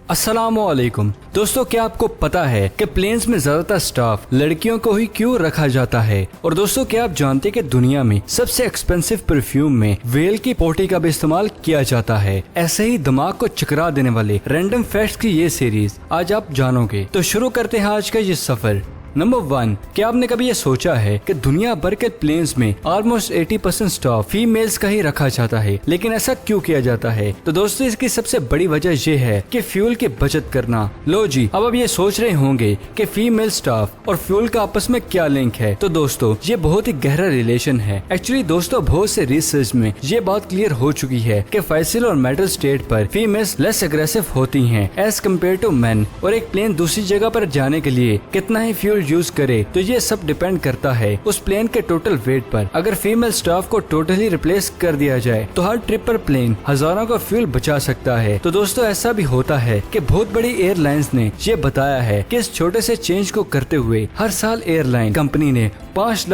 अस्सलामुअलैकुम दोस्तों, क्या आपको पता है कि प्लेन्स में ज्यादातर स्टाफ लड़कियों को ही क्यों रखा जाता है। और दोस्तों, क्या आप जानते हैं कि दुनिया में सबसे एक्सपेंसिव परफ्यूम में व्हेल की पोटी का भी इस्तेमाल किया जाता है। ऐसे ही दिमाग को चकरा देने वाले रैंडम फैक्ट्स की ये सीरीज आज आप जानोगे। तो शुरू करते हैं आज का ये सफर। नंबर 1, क्या आपने कभी ये सोचा है कि दुनिया भर के प्लेन्स में ऑलमोस्ट 80% स्टाफ फीमेल्स का ही रखा जाता है, लेकिन ऐसा क्यों किया जाता है? तो दोस्तों, इसकी सबसे बड़ी वजह ये है कि फ्यूल की बचत करना। लो जी, अब आप ये सोच रहे होंगे कि फीमेल स्टाफ और फ्यूल का आपस में क्या लिंक है। तो दोस्तों, ये बहुत ही गहरा रिलेशन है। एक्चुअली दोस्तों, बहुत से रिसर्च में ये बात क्लियर हो चुकी है कि फैसल और मेटल स्टेट पर फीमेल्स लेस एग्रेसिव होती हैं एज कम्पेयर टू मेन। और एक प्लेन दूसरी जगह पर जाने के लिए कितना ही फ्यूल यूज करे, तो ये सब डिपेंड करता है उस प्लेन के टोटल वेट पर। अगर फीमेल स्टाफ को टोटली रिप्लेस कर दिया जाए तो हर ट्रिप पर प्लेन हजारों का फ्यूल बचा सकता है। तो दोस्तों, ऐसा भी होता है कि बहुत बड़ी एयरलाइंस ने ये बताया है कि इस छोटे से चेंज को करते हुए हर साल एयरलाइन कंपनी ने $5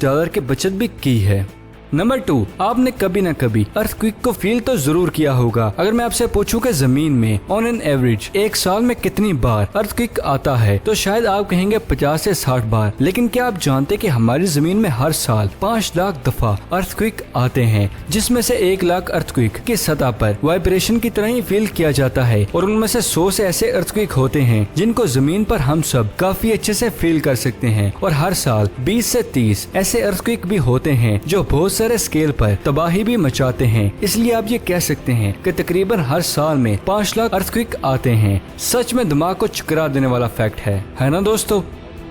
लाख की बचत भी की है। नंबर 2, आपने कभी न कभी अर्थक्वेक को फील तो जरूर किया होगा। अगर मैं आपसे पूछूं कि जमीन में ऑन एन एवरेज एक साल में कितनी बार अर्थक्वेक आता है, तो शायद आप कहेंगे 50 से 60 बार। लेकिन क्या आप जानते कि हमारी जमीन में हर साल 5 लाख दफा अर्थक्वेक आते हैं, जिसमें से 1 लाख अर्थक्वेक की सतह पर वाइब्रेशन की तरह ही फील किया जाता है। और उनमें से 100 से ऐसे अर्थक्वेक होते हैं जिनको जमीन पर हम सब काफी अच्छे से फील कर सकते हैं। और हर साल 20 से 30 ऐसे अर्थक्वेक भी होते हैं जो बहुत सारे स्केल पर तबाही भी मचाते हैं। इसलिए आप ये कह सकते हैं कि तकरीबन हर साल में 5 लाख अर्थक्वेक आते हैं। सच में दिमाग को चकरा देने वाला फैक्ट है ना दोस्तों।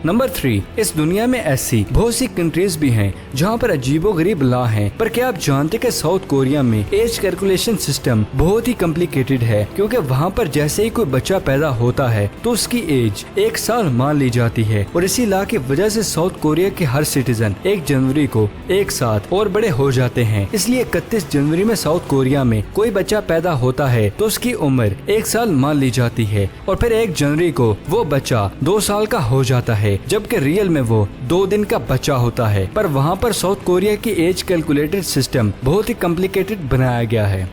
नंबर 3, इस दुनिया में ऐसी बहुत सी कंट्रीज भी हैं जहाँ पर अजीबोगरीब लॉ हैं। पर क्या आप जानते कि साउथ कोरिया में एज कैलकुलेशन सिस्टम बहुत ही कॉम्प्लिकेटेड है, क्योंकि वहाँ पर जैसे ही कोई बच्चा पैदा होता है तो उसकी एज 1 साल मान ली जाती है। और इसी लॉ की वजह से साउथ कोरिया के हर सिटीजन 1 जनवरी को एक साथ और बड़े हो जाते हैं। इसलिए 31 जनवरी में साउथ कोरिया में कोई बच्चा पैदा होता है तो उसकी उम्र 1 साल मान ली जाती है। और फिर 1 जनवरी को वो बच्चा 2 साल का हो जाता है, जबकि रियल में वो 2 दिन का बच्चा होता है। पर वहाँ पर साउथ कोरिया की एज कैलकुलेटेड सिस्टम बहुत ही कॉम्प्लिकेटेड बनाया गया है।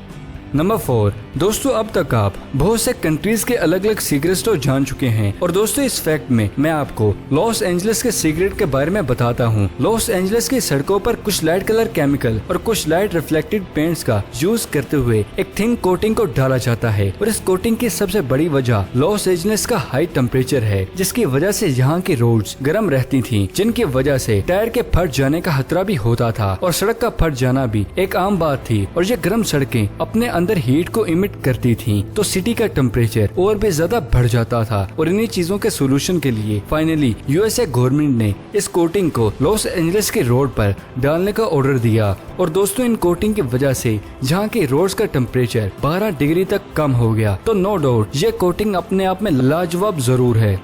नंबर 4, दोस्तों, अब तक आप बहुत से कंट्रीज के अलग अलग सीक्रेट्स तो जान चुके हैं। और दोस्तों, इस फैक्ट में मैं आपको लॉस एंजलिस के सीक्रेट के बारे में बताता हूँ। लॉस एंजलिस की सड़कों पर कुछ लाइट कलर केमिकल और कुछ लाइट रिफ्लेक्टेड पेंट्स का यूज करते हुए एक थिन कोटिंग को डाला जाता है। और इस कोटिंग की सबसे बड़ी वजह लॉस एंजलिस का हाई टेम्परेचर है, जिसकी वजह से यहाँ की रोड्स गर्म रहती थी, जिनकी वजह से टायर के फट जाने का खतरा भी होता था। और सड़क का फट जाना भी एक आम बात थी। और ये गर्म सड़कें अपने अंदर हीट को इमिट करती थी, तो सिटी का टेम्परेचर और भी ज्यादा बढ़ जाता था। और इन्हीं चीजों के सोल्यूशन के लिए फाइनली यूएसए गवर्नमेंट ने इस कोटिंग को लॉस एंजलिस के रोड पर डालने का ऑर्डर दिया। और दोस्तों, इन कोटिंग की वजह से जहाँ की रोड्स का टेम्परेचर 12 डिग्री तक कम हो गया। तो नो डाउट ये कोटिंग अपने आप में लाजवाब जरूर है।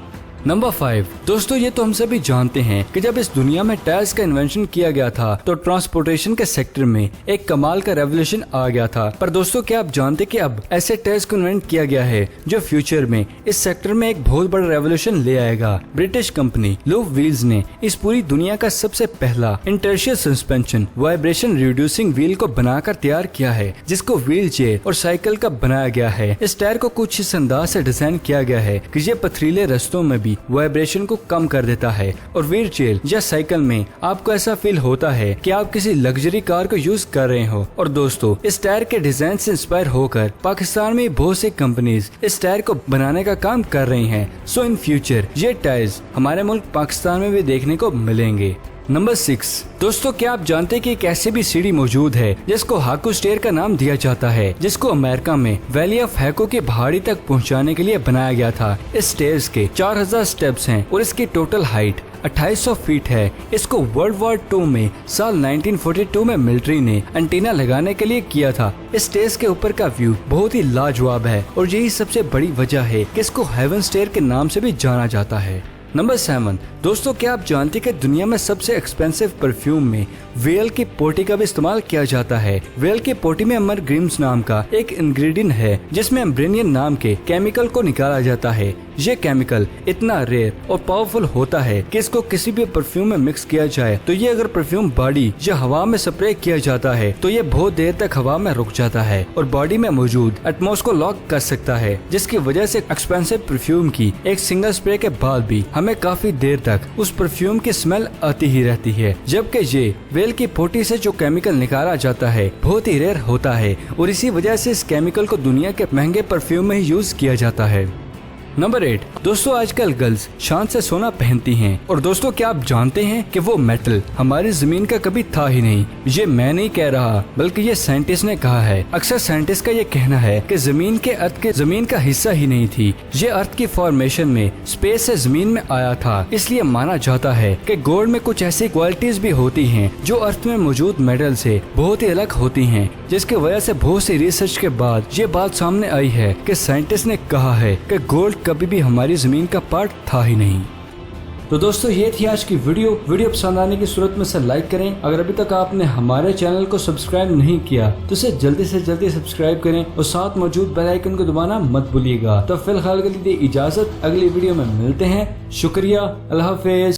नंबर 5, दोस्तों, ये तो हम सभी जानते हैं कि जब इस दुनिया में टायर्स का इन्वेंशन किया गया था तो ट्रांसपोर्टेशन के सेक्टर में एक कमाल का रेवोल्यूशन आ गया था। पर दोस्तों, क्या आप जानते कि अब ऐसे टायर्स को इन्वेंट किया गया है जो फ्यूचर में इस सेक्टर में एक बहुत बड़ा रेवोल्यूशन ले आएगा। ब्रिटिश कंपनी लूफ व्हील्स ने इस पूरी दुनिया का सबसे पहला इंटरशियल सस्पेंशन वाइब्रेशन रिड्यूसिंग व्हील को बनाकर तैयार किया है, जिसको व्हील चेयर और साइकिल का बनाया गया है। इस टायर को कुछ इस अंदाज से डिजाइन किया गया है कि ये पथरीले रास्तों में भी वाइब्रेशन को कम कर देता है। और व्हील चेयर या साइकिल में आपको ऐसा फील होता है कि आप किसी लग्जरी कार को यूज कर रहे हो। और दोस्तों, इस टायर के डिजाइन से इंस्पायर होकर पाकिस्तान में बहुत सी कंपनीज इस टायर को बनाने का काम कर रही हैं। सो इन फ्यूचर ये टायर्स हमारे मुल्क पाकिस्तान में भी देखने को मिलेंगे। नंबर 6, दोस्तों, क्या आप जानते हैं कि एक ऐसी भी सीढ़ी मौजूद है जिसको हाकू स्टेयर का नाम दिया जाता है, जिसको अमेरिका में वैली ऑफ हैको के पहाड़ी तक पहुंचाने के लिए बनाया गया था। इस स्टेयर्स के 4000 स्टेप्स हैं और इसकी टोटल हाइट 2800 फीट है। इसको वर्ल्ड वॉर 2 में साल 1942 में मिलिट्री ने एंटीना लगाने के लिए किया था। इस स्टेयर्स के ऊपर का व्यू बहुत ही लाजवाब है और यही सबसे बड़ी वजह है कि इसको हेवन स्टेयर के नाम से भी जाना जाता है। नंबर 7, दोस्तों क्या आप जानते हैं कि दुनिया में सबसे एक्सपेंसिव परफ्यूम में वेल की पोटी का भी इस्तेमाल किया जाता है। वेल की पोटी में अमरग्रीम्स नाम का एक इंग्रेडिएंट है जिसमें एम्ब्रेनियन नाम के केमिकल को निकाला जाता है। ये केमिकल इतना रेयर और पावरफुल होता है कि इसको किसी भी परफ्यूम में मिक्स किया जाए तो ये अगर परफ्यूम बॉडी या हवा में स्प्रे किया जाता है तो ये बहुत देर तक हवा में रुक जाता है और बॉडी में मौजूद एटमॉस्फेयर को लॉक कर सकता है, जिसकी वजह से एक्सपेंसिव परफ्यूम की एक सिंगल स्प्रे के बाद भी हमें काफी देर तक उस परफ्यूम की स्मेल आती ही रहती है। जबकि ये वेल की पोटी से जो केमिकल निकाला जाता है बहुत ही रेयर होता है और इसी वजह से इस केमिकल को दुनिया के महंगे परफ्यूम में ही यूज किया जाता है। नंबर 8, दोस्तों आजकल गर्ल्स शान से सोना पहनती हैं और दोस्तों क्या आप जानते हैं कि वो मेटल हमारी जमीन का कभी था ही नहीं। ये मैं नहीं कह रहा बल्कि ये साइंटिस्ट ने कहा है। अक्सर साइंटिस्ट का ये कहना है कि जमीन के अर्थ के जमीन का हिस्सा ही नहीं थी। ये अर्थ की फॉर्मेशन में स्पेस से जमीन में आया था। इसलिए माना जाता है कि गोल्ड में कुछ ऐसी क्वालिटीज भी होती हैं जो अर्थ में मौजूद मेटल से बहुत ही अलग होती हैं, जिसकी वजह से बहुत सी रिसर्च के बाद ये बात सामने आई है कि साइंटिस्ट ने कहा है कि गोल्ड कभी भी हमारी जमीन का पार्ट था ही नहीं। तो दोस्तों ये थी आज की वीडियो पसंद आने की सूरत में से लाइक करें। अगर अभी तक आपने हमारे चैनल को सब्सक्राइब नहीं किया तो इसे जल्दी से जल्दी सब्सक्राइब करें और साथ मौजूद बेल आइकन को दबाना मत भूलिएगा। तो फिलहाल के लिए इजाजत, अगली वीडियो में मिलते हैं। शुक्रिया, अल्लाह हाफिज।